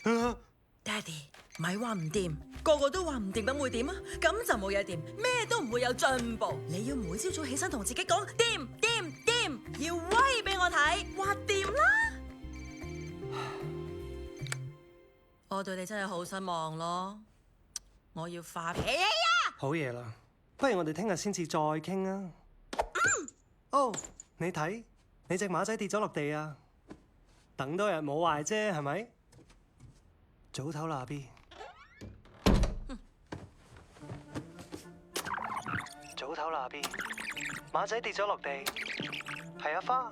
爹哋，咪話唔掂，個個都話唔掂，咁會點啊？咁就冇嘢掂，咩都唔會有進步。你要每朝早起身同自己講掂掂掂，要威俾我睇，話掂啦。我對你真係好失望咯，我要發脾氣啊！好嘢啦，不如我哋聽日先至再傾啊。哦，你睇，你隻馬仔跌咗落地啊！等多日冇壞啫，係咪？早唞啦，阿 B。早唞啦，阿 B。馬仔跌咗落地，係阿花。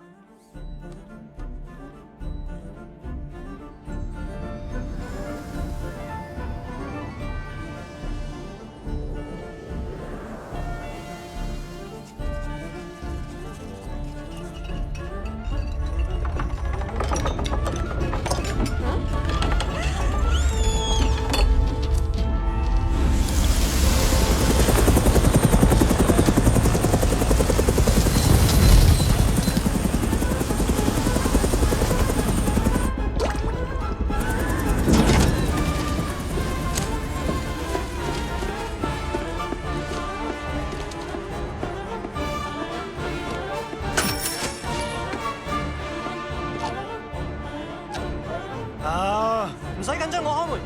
唔使緊張，我開門。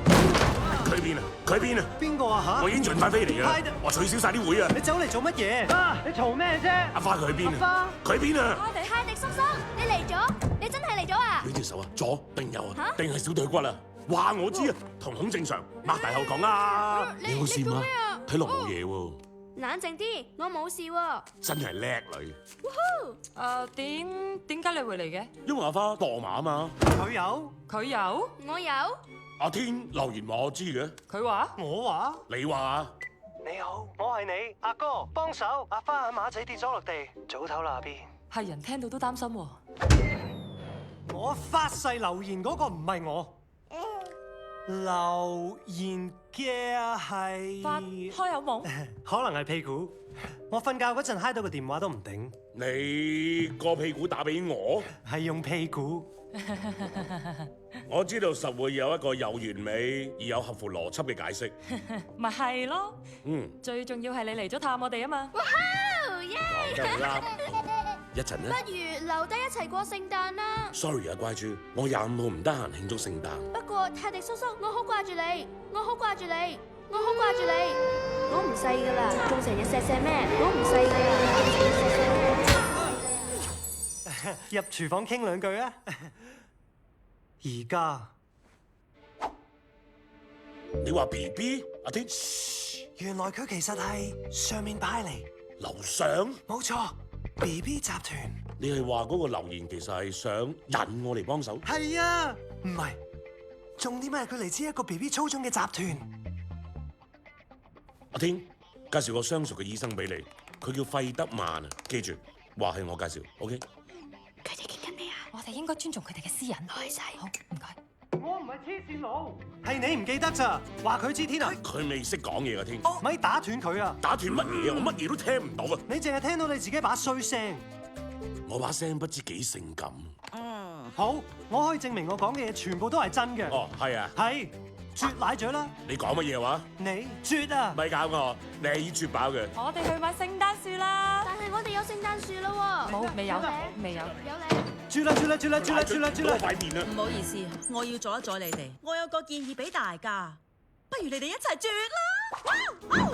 佢邊啊？佢邊啊？邊個啊嚇？我已經盡快飛嚟㗎。我取消晒啲會啊！你走嚟做乜嘢？啊！你嘈咩啫？阿花佢去邊啊？佢邊啊？泰迪叔叔，你嚟咗？你真係嚟咗啊？呢隻手啊，左定右啊？定係小腿骨啊？話我知啊，瞳孔正常，擘大口講啊！你好閃啊？睇落冇嘢喎。冷靜啲，我冇事喎。真係叻女。點解你會嚟嘅？因為阿花墮馬啊嘛。佢有，佢有，我有。阿天留言話我知嘅。佢話，我話。你話啊？你好，我係你阿哥，幫手。阿花馬仔跌咗落地，早唞啦，阿 B。係人聽到都擔心喎。我發誓留言嗰個唔係我。留言嘅係發開口夢，可能係屁股。我瞓覺嗰陣揩到個電話都唔頂。你個屁股打俾我，係用屁股。我知道實會有一個又完美而又合乎邏輯嘅解釋。咪係咯。最重要係你嚟咗探我哋啊嘛。哇耶！一陣呢？不如留低一齊過聖誕啦。Sorry 啊，乖豬，我25號唔得閒慶祝聖誕。不過泰迪叔叔，我好掛住你，我好掛住你，我好掛住你。我唔細噶啦，仲成日錫咩？我唔細噶啦。入廚房傾兩句啊！而家你話 BB 阿天，原來佢其實係上面派嚟，樓上冇錯 ，BB 集團。你係話嗰個留言其實係想引我嚟幫手？係啊，唔係，重點係佢嚟自一個 BB 操縱嘅集團。阿天，介紹個相熟嘅醫生俾你，佢叫費德曼啊，記住，話係我介紹 ，OK？ 佢哋傾緊你啊！我哋應該尊重佢哋嘅私隱。開晒。好，唔該。我唔係黐線佬，係你唔記得咋？話佢知天啊！佢未識講嘢㗎天，咪打斷佢啊！打斷乜嘢？我乜嘢都聽唔到啊！你淨係聽到你自己把衰聲。我把聲不知幾性感。好，我可以證明我講嘅嘢全部都係真嘅。哦，係啊。係，啜奶嘴啦！你講乜嘢話？你啜啊！咪搞我，你係啜飽嘅。我哋去買聖誕樹啦。但係我哋有聖誕樹啦喎。冇，未有，未有。有你。啜啦啜啦啜啦啜啦啜啦啜啦！塊面啊！唔好意思，我要阻一阻你哋。我有個建議俾大家，不如你哋一齊啜啦！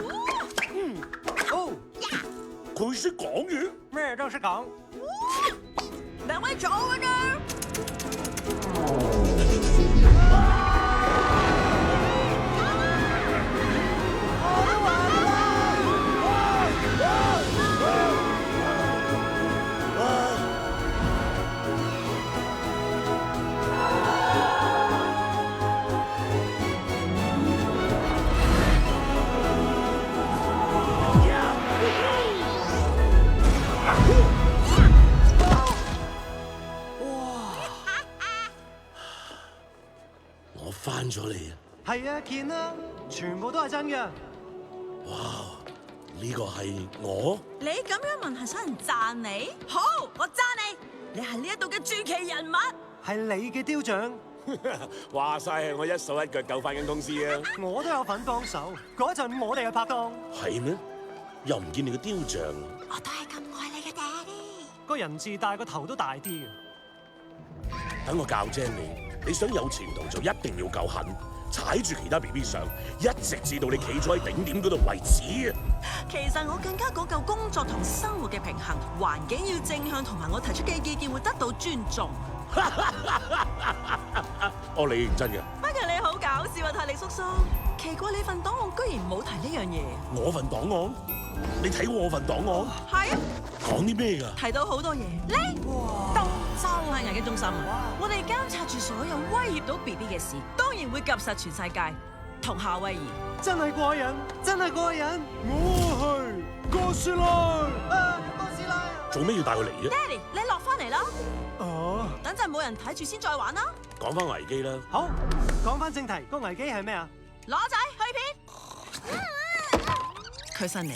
哦，佢識講嘢，咩都識講。兩位坐啊啦！翻咗嚟啊！係啊，見啦，全部都係真嘅。哇！呢個係我？你咁樣問係想人讚你？好，我讚你，你係呢一度嘅傳奇人物。係你嘅雕像，話晒係我一手一腳救翻間公司啊！我都有份幫手，嗰陣我哋係拍檔。係咩？又唔見你個雕像。我都係咁愛你嘅爹哋。個人字大，個頭都大啲嘅。等我教精你，你想有前途就一定要夠狠，踩住其他 BB 上，一直至到你企咗喺頂點嗰度為止啊！其實我更加講究工作同生活嘅平衡，環境要正向，同埋我提出嘅意見會得到尊重。哦，你認真嘅？不過你好搞笑啊，泰力叔叔！奇怪你份檔案居然冇提呢樣嘢。我份檔案？你睇過我份檔案？係啊，講啲咩㗎？提到好多嘢。呢度就係危機中心啊！我哋監察住所有威脅到 BB 嘅事，當然會及實全世界。同夏威夷真係過癮，真係過癮！我係哥斯拉，哥斯拉。做咩要帶佢嚟啫？爹哋，你落翻嚟啦！哦，等陣冇人睇住先再玩啦。講翻危機啦。好，講翻正題，個危機係咩啊？攞仔去片。佢新嚟。